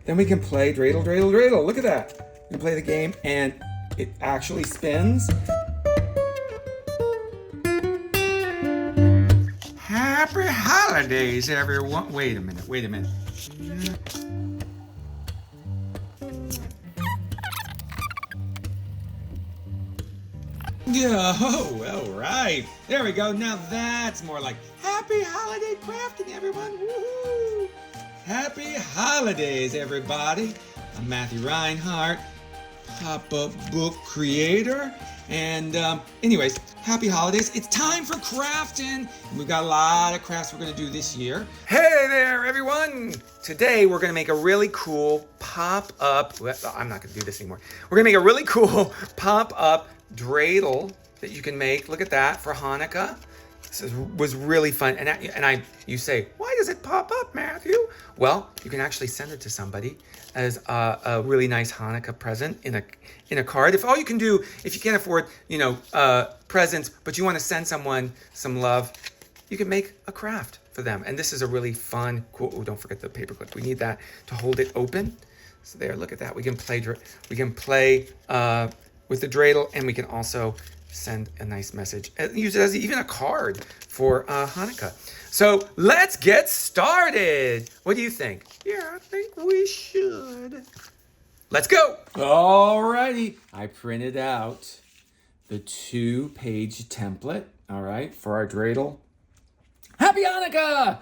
Then we can play dreidel, dreidel, dreidel. Look at that. We can play the game and it actually spins. Happy holidays, everyone. Wait a minute. Yeah, all right. There we go. Now that's more like happy holiday crafting, everyone. Woohoo! Happy holidays, everybody. I'm Matthew Reinhardt, pop-up book creator. And anyways, happy holidays. It's time for crafting. We've got a lot of crafts we're going to do this year. Hey there, everyone. Today, we're going to make a really cool pop-up. Well, I'm not going to do this anymore. We're going to make a really cool pop-up dreidel that you can make. Look at that for Hanukkah. This was really fun. You say, why does it pop up, Matthew? Well, you can actually send it to somebody as a really nice Hanukkah present in a card. If all you can do, if you can't afford, presents, but you want to send someone some love, you can make a craft for them. And this is a really fun, cool. Oh, don't forget the paperclip. We need that to hold it open. So there, look at that. We can play with the dreidel, and we can also send a nice message. Use it as even a card for Hanukkah. So let's get started. What do you think? Yeah, I think we should. Let's go. Alrighty. I printed out the 2-page template, all right, for our dreidel. Happy Hanukkah!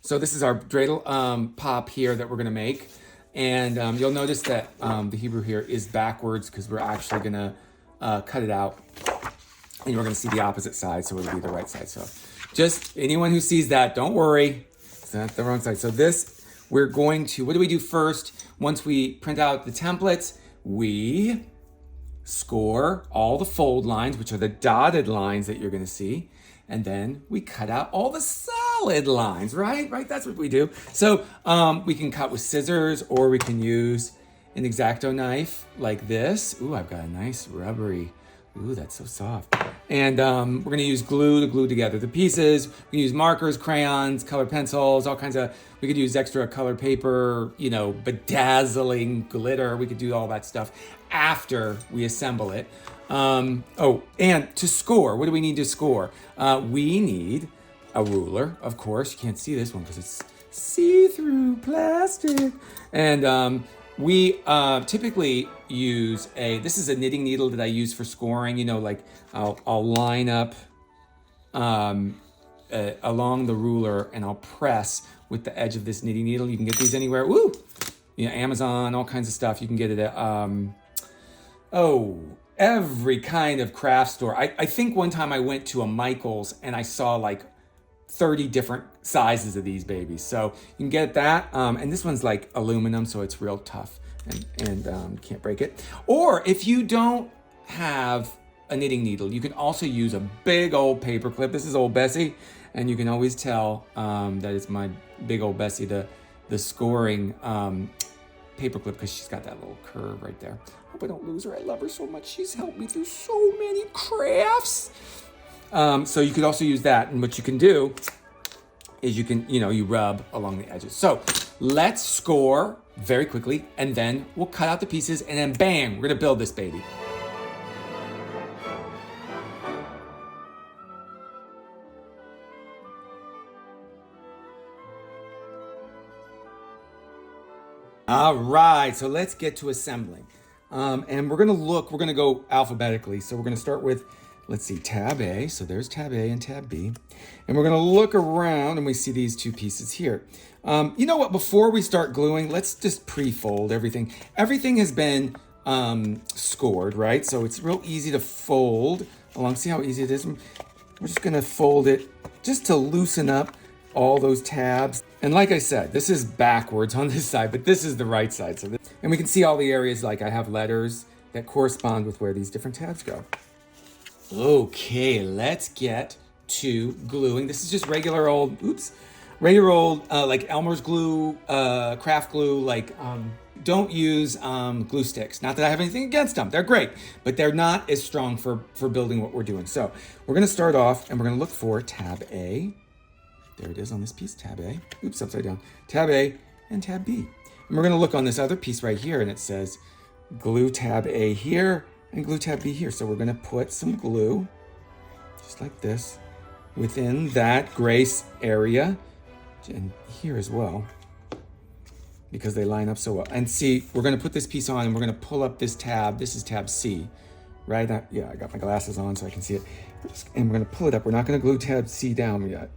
So this is our dreidel pop here that we're gonna make. And you'll notice that the Hebrew here is backwards because we're actually gonna cut it out. And you're gonna see the opposite side, so it'll be the right side. So just anyone who sees that, don't worry, it's not the wrong side. So this, we're going to, what do we do first? Once we print out the templates, we score all the fold lines, which are the dotted lines that you're gonna see. And then we cut out all the solid lines, right? Right, that's what we do. So we can cut with scissors, or we can use an X-Acto knife like this. Ooh, I've got a nice rubbery, ooh, that's so soft. And we're gonna use glue to glue together the pieces. We can use markers, crayons, colored pencils, all kinds of, we could use extra colored paper, bedazzling glitter. We could do all that stuff after we assemble it. And to score, what do we need to score? We need a ruler, of course. You can't see this one because it's see-through plastic. And we typically use this is a knitting needle that I use for scoring. I'll line up along the ruler and I'll press with the edge of this knitting needle. You can get these anywhere. Woo! Amazon, all kinds of stuff. You can get it at, every kind of craft store. I think one time I went to a Michael's and I saw like 30 different sizes of these babies. So you can get that. And this one's like aluminum, so it's real tough and can't break it. Or if you don't have a knitting needle, you can also use a big old paper clip. This is old Bessie, and you can always tell that it's my big old Bessie, the scoring paper clip, because she's got that little curve right there. Hope I don't lose her. I love her so much. She's helped me through so many crafts. So you could also use that. And what you can do is you rub along the edges. So let's score very quickly, and then we'll cut out the pieces, and then bang, we're gonna build this baby. All right, so let's get to assembling. And we're gonna go alphabetically. So we're gonna start with, let's see, tab A. So there's tab A and tab B. And we're gonna look around and we see these two pieces here. You know what, before we start gluing, let's just pre-fold everything. Everything has been scored, right? So it's real easy to fold along. See how easy it is? We're just gonna fold it just to loosen up all those tabs. And like I said, this is backwards on this side, but this is the right side. And we can see all the areas, like I have letters that correspond with where these different tabs go. Okay, let's get to gluing. This is just regular old like Elmer's glue, craft glue, don't use glue sticks. Not that I have anything against them, they're great, but they're not as strong for building what we're doing. So we're gonna start off and we're gonna look for tab A. There it is on this piece, tab A. Oops, upside down. Tab A and tab B. And we're gonna look on this other piece right here, and it says glue tab A here and glue tab B here. So we're gonna put some glue, just like this, within that gray area, and here as well, because they line up so well. And see, we're gonna put this piece on and we're gonna pull up this tab. This is tab C, right? Yeah, I got my glasses on so I can see it. And we're gonna pull it up. We're not gonna glue tab C down yet.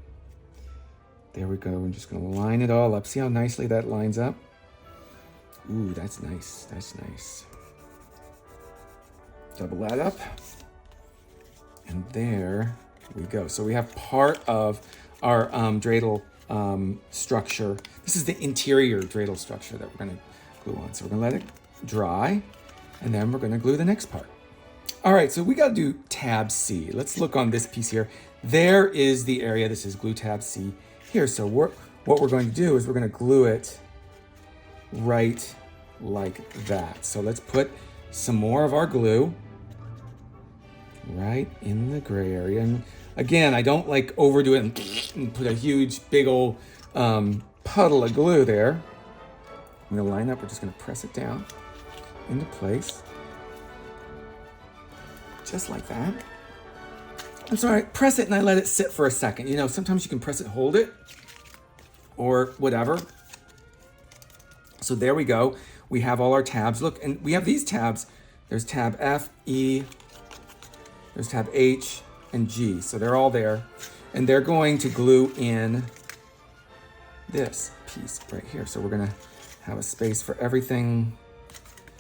There we go. I'm just gonna line it all up. See how nicely that lines up? Ooh, that's nice, that's nice. Double that up. And there we go. So we have part of our dreidel structure. This is the interior dreidel structure that we're gonna glue on. So we're gonna let it dry, and then we're gonna glue the next part. All right, so we gotta do tab C. Let's look on this piece here. There is the area, this is glue tab C here. So what we're going to do is we're gonna glue it right like that. So let's put some more of our glue right in the gray area. And again, I don't like overdo it and put a huge, big old puddle of glue there. I'm gonna line up, we're just gonna press it down into place. Just like that. I'm sorry, press it and I let it sit for a second. You know, sometimes you can press it, hold it, or whatever. So there we go. We have all our tabs. Look, and we have these tabs. There's tab F, E, there's tab H, and G. So they're all there. And they're going to glue in this piece right here. So we're gonna have a space for everything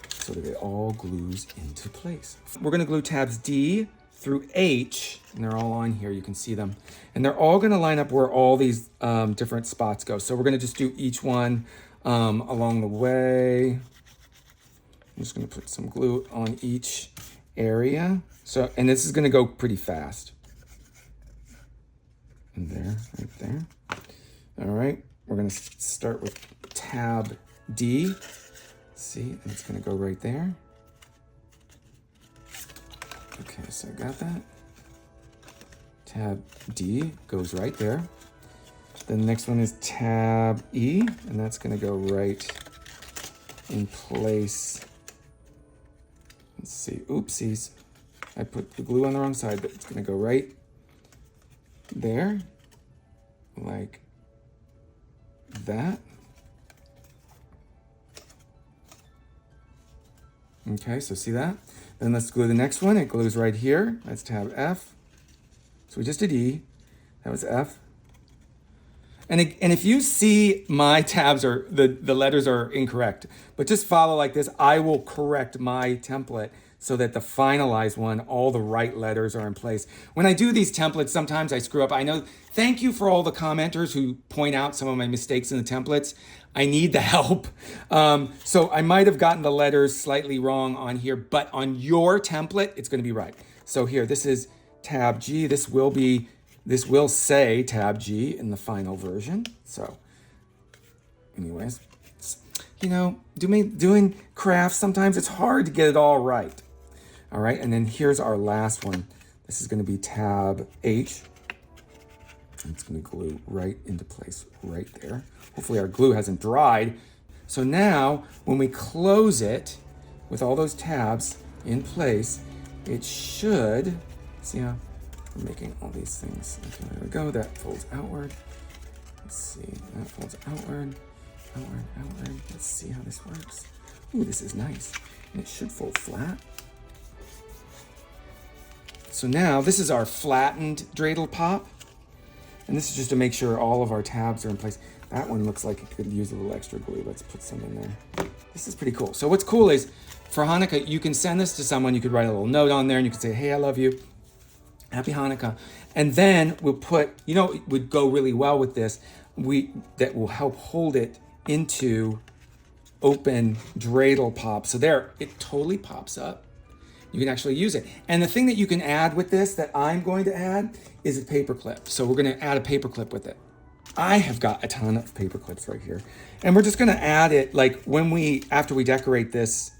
so that it all glues into place. We're gonna glue tabs D through H, and they're all on here, you can see them. And they're all gonna line up where all these different spots go. So we're gonna just do each one along the way. I'm just gonna put some glue on each area. So, and this is gonna go pretty fast. And there, right there. All right, we're gonna start with tab D. See, and it's gonna go right there. Okay, so I got that. Tab D goes right there. Then the next one is tab E, and that's gonna go right in place. Let's see, oopsies. I put the glue on the wrong side, but it's gonna go right there, like that. Okay, so see that? Then let's glue the next one. It glues right here. That's tab F. So we just did E. That was F. And if you see my tabs are, the letters are incorrect, but just follow like this, I will correct my template so that the finalized one, all the right letters are in place. When I do these templates, sometimes I screw up. I know, thank you for all the commenters who point out some of my mistakes in the templates. I need the help. So I might have gotten the letters slightly wrong on here, but on your template, it's gonna be right. So here, this is tab G. This will say tab G in the final version. So anyways, you know, doing crafts, sometimes it's hard to get it all right. All right, and then here's our last one. This is gonna be tab H. And it's gonna glue right into place right there. Hopefully our glue hasn't dried. So now, when we close it with all those tabs in place, it should, see how we're making all these things. Okay, there we go, that folds outward. Let's see, that folds outward, outward, outward. Let's see how this works. Ooh, this is nice. And it should fold flat. So now, this is our flattened dreidel pop. And this is just to make sure all of our tabs are in place. That one looks like it could use a little extra glue. Let's put some in there. This is pretty cool. So what's cool is, for Hanukkah, you can send this to someone. You could write a little note on there and you could say, hey, I love you. Happy Hanukkah. And then we'll put, you know, it would go really well with this. That will help hold it into open dreidel pop. So there, it totally pops up. You can actually use it. And the thing that you can add with this that I'm going to add is a paper clip. So we're gonna add a paper clip with it. I have got a ton of paper clips right here. And we're just gonna add it like after we decorate this,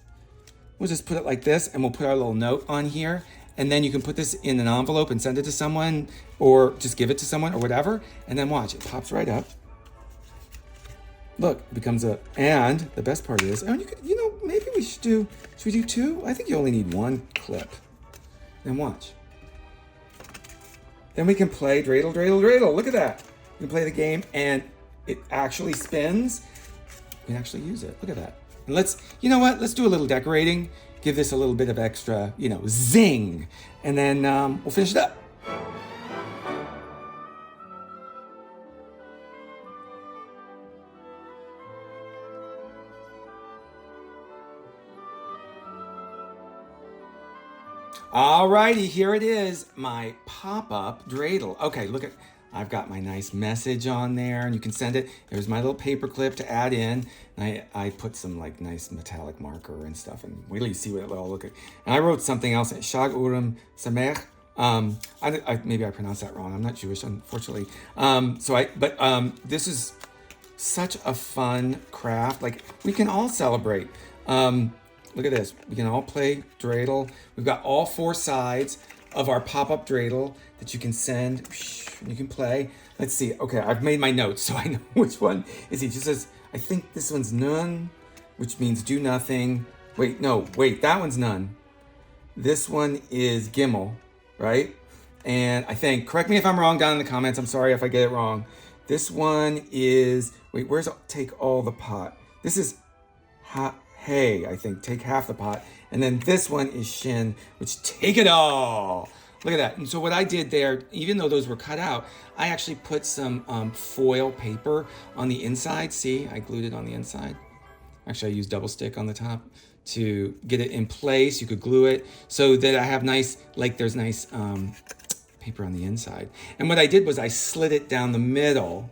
we'll just put it like this and we'll put our little note on here. And then you can put this in an envelope and send it to someone or just give it to someone or whatever. And then watch, it pops right up. Look, it becomes and the best part is, oh, maybe should we do two? I think you only need one clip. Then watch. Then we can play dreidel, dreidel, dreidel. Look at that. We can play the game and it actually spins. We can actually use it. Look at that. And let's do a little decorating. Give this a little bit of extra, zing. And then we'll finish it up. Alrighty, here it is, my pop-up dreidel. Okay, look at, I've got my nice message on there, and you can send it. There's my little paper clip to add in. And I put some like nice metallic marker and stuff, and wait till you see what it'll all look like. And I wrote something else, Hanukkah Sameach. Maybe I pronounced that wrong. I'm not Jewish, unfortunately. This is such a fun craft. Like, we can all celebrate. Look at this. We can all play dreidel. We've got all four sides of our pop-up dreidel that you can send. You can play. Let's see. Okay, I've made my notes so I know which one is each. It says, I think this one's none, which means do nothing. Wait, that one's none. This one is gimel, right? And I think, correct me if I'm wrong down in the comments. I'm sorry if I get it wrong. This one is, where's take all the pot? This is hey, I think, take half the pot. And then this one is shin, which take it all. Look at that. And so what I did there, even though those were cut out, I actually put some foil paper on the inside. See, I glued it on the inside. Actually, I used double stick on the top to get it in place. You could glue it so that I have there's nice paper on the inside. And what I did was I slid it down the middle.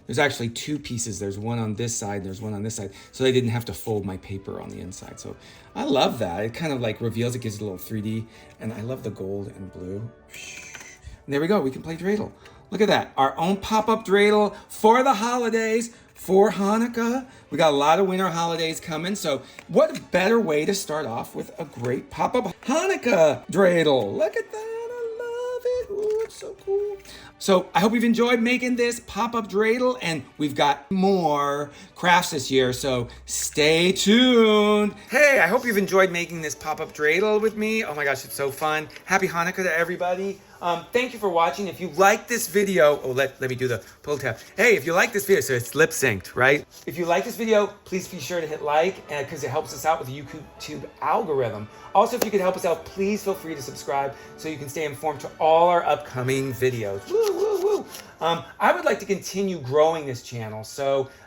There's actually two pieces. There's one on this side, there's one on this side. So I didn't have to fold my paper on the inside. So I love that. It kind of like reveals, it gives it a little 3D. And I love the gold and blue. And there we go, we can play dreidel. Look at that, our own pop-up dreidel for the holidays, for Hanukkah. We got a lot of winter holidays coming. So what better way to start off with a great pop-up Hanukkah dreidel. Look at that, I love it. Ooh, it's so cool. So I hope you've enjoyed making this pop-up dreidel, and we've got more crafts this year, so stay tuned. Hey, I hope you've enjoyed making this pop-up dreidel with me. Oh my gosh, it's so fun. Happy Hanukkah to everybody. Thank you for watching. If you like this video, let me do the pull tab. Hey, if you like this video, so it's lip synced, right? If you like this video, please be sure to hit like, because it helps us out with the YouTube algorithm. Also, if you could help us out, please feel free to subscribe so you can stay informed to all our upcoming videos. Woo, woo, woo. I would like to continue growing this channel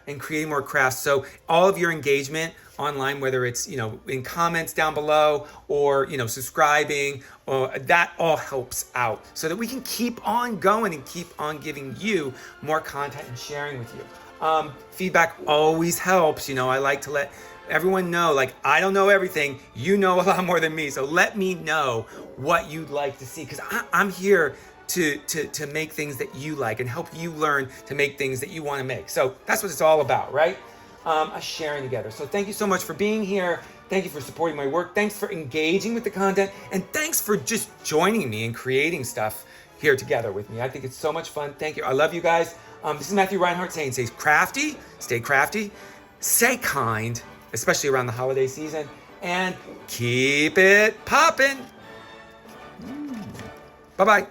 and creating more crafts. So all of your engagement online, whether it's in comments down below or subscribing, that all helps out so that we can keep on going and keep on giving you more content and sharing with you. Feedback always helps. I like to let everyone know, like, I don't know everything. You know a lot more than me. So let me know what you'd like to see, because I'm here to make things that you like and help you learn to make things that you want to make. So that's what it's all about, right? Us sharing together. So thank you so much for being here. Thank you for supporting my work. Thanks for engaging with the content. And thanks for just joining me and creating stuff here together with me. I think it's so much fun. Thank you. I love you guys. This is Matthew Reinhardt saying, stay crafty, stay kind, especially around the holiday season, and keep it poppin'. Bye-bye.